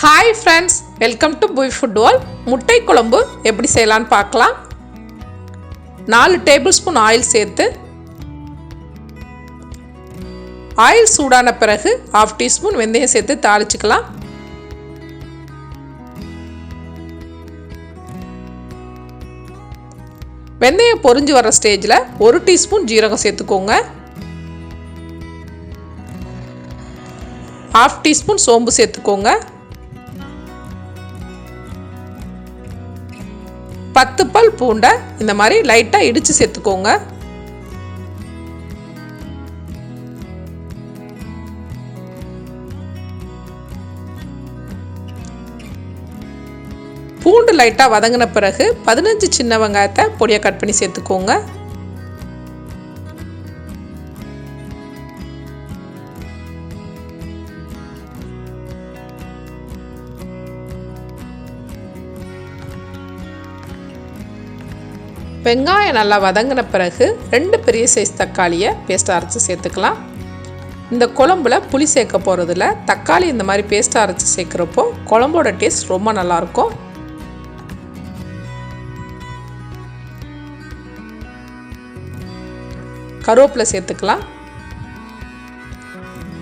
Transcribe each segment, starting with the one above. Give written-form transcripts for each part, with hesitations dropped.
Hi friends, welcome to bhuvi food world. முட்டை குழம்பு எப்படி செய்யலாம்னு பார்க்கலாம். 4 டேபிள்ஸ்பூன் ஆயில் சேர்த்து ஆயில் சூடான பிறகு 1/2 டீஸ்பூன் வெந்தயம் சேர்த்து தாளிச்சுக்கலாம். வெந்தயம் பொரிஞ்சு வர ஸ்டேஜில் 1 டீஸ்பூன் ஜீரகம் சேர்த்துக்கோங்க. 1/2 டீஸ்பூன் சோம்பு சேர்த்துக்கோங்க. 10 பல் பூண்டை இந்த மாதிரி லைட்டாக இடித்து சேர்த்துக்கோங்க. பூண்டு லைட்டாக வதங்கின பிறகு 15 சின்ன வெங்காயத்தை பொடியாக கட் பண்ணி சேர்த்துக்கோங்க. வெங்காயம் நல்லா வதங்கின பிறகு 2 பெரிய சைஸ் தக்காளியை பேஸ்ட்டாக அரைச்சி சேர்த்துக்கலாம். இந்த குழம்புல புளி சேர்க்க போகிறதுல தக்காளி இந்த மாதிரி பேஸ்ட்டாக அரைச்சி சேர்க்குறப்போ குழம்போட டேஸ்ட் ரொம்ப நல்லாயிருக்கும். கருவேப்பிலை சேர்த்துக்கலாம்.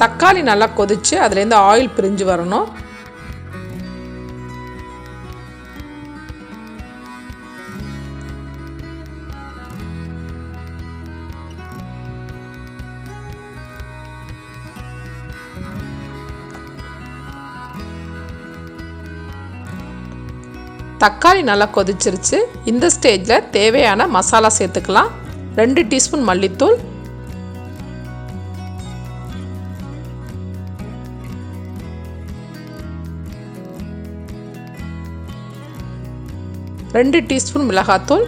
தக்காளி நல்லா கொதித்து அதுலேருந்து ஆயில் பிரிஞ்சு வரணும். தக்காளி நல்லா கொதிச்சிருச்சு. இந்த ஸ்டேஜில் தேவையான மசாலா சேர்த்துக்கலாம். 2 டீஸ்பூன் மல்லித்தூள், 2 டீஸ்பூன் மிளகாத்தூள்,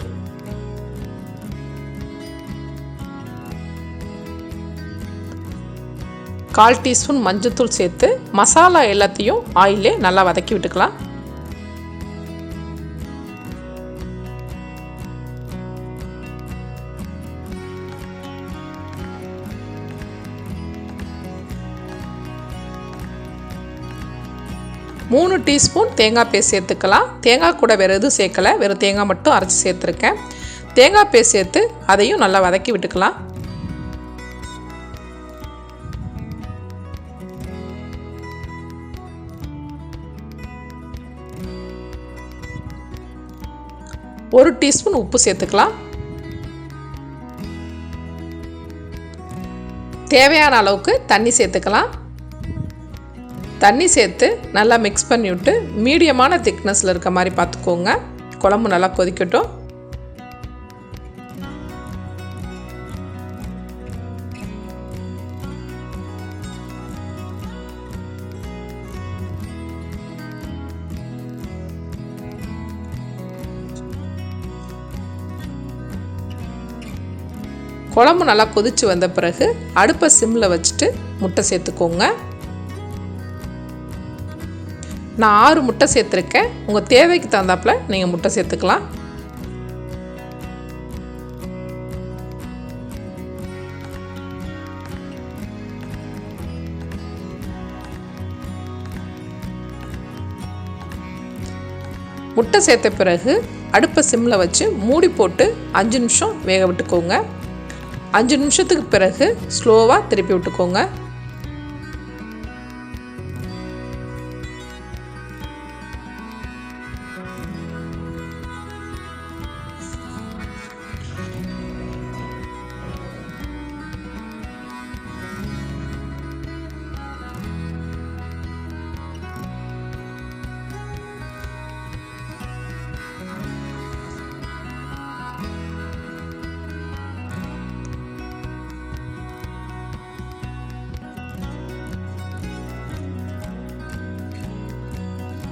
1/4 டீஸ்பூன் மஞ்சத்தூள் சேர்த்து மசாலா எல்லாத்தையும் ஆயிலே நல்லா வதக்கி விட்டுக்கலாம். மூணு டீஸ்பூன் தேங்காய் பேஸ்ட் சேர்த்துக்கலாம். தேங்காய் கூட வேறு எதுவும் சேர்க்கலை, வெறும் தேங்காய் மட்டும் அரைச்சி சேர்த்துருக்கேன். தேங்காய் பேஸ்ட் சேர்த்து அதையும் நல்லா வதக்கி விட்டுக்கலாம். ஒரு டீஸ்பூன் உப்பு சேர்த்துக்கலாம். தேவையான அளவுக்கு தண்ணி சேர்த்துக்கலாம். தண்ணி சேர்த்து நல்லா மிக்ஸ் பண்ணி விட்டு மீடியமான திக்னஸில் இருக்க மாதிரி பார்த்துக்கோங்க. குழம்பு நல்லா கொதிக்கட்டும். குழம்பு நல்லா கொதித்து வந்த பிறகு அடுப்பை சிம்மில் வச்சுட்டு முட்டை சேர்த்துக்கோங்க. நான் 6 முட்டை சேர்த்துருக்கேன். உங்கள் தேவைக்கு தகுந்தாப்பில் நீங்கள் முட்டை சேர்த்துக்கலாம். முட்டை சேர்த்த பிறகு அடுப்பை சிம்மில் வச்சு மூடி போட்டு 5 நிமிஷம் வேக விட்டுக்கோங்க. 5 நிமிஷத்துக்கு பிறகு ஸ்லோவாக திருப்பி விட்டுக்கோங்க.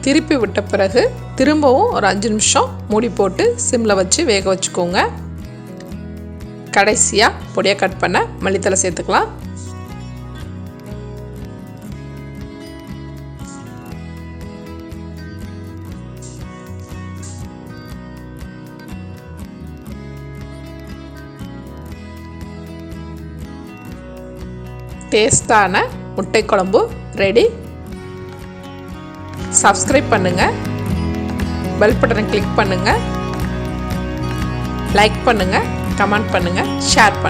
திருப்பி விட்ட பிறகு திரும்பவும் ஒரு 5 நிமிஷம் மூடி போட்டு சிம்மில் வச்சு வேக வச்சுக்கோங்க. கடைசியாக பொடியாக கட் பண்ண மல்லித்தலை சேர்த்துக்கலாம். டேஸ்டான முட்டை குழம்பு ரெடி. சப்ஸ்கிரைப் பண்ணுங்கள், பெல் பட்டனை கிளிக் பண்ணுங்கள், லைக் பண்ணுங்கள், கமெண்ட் பண்ணுங்கள், ஷேர் பண்ணுங்கள்.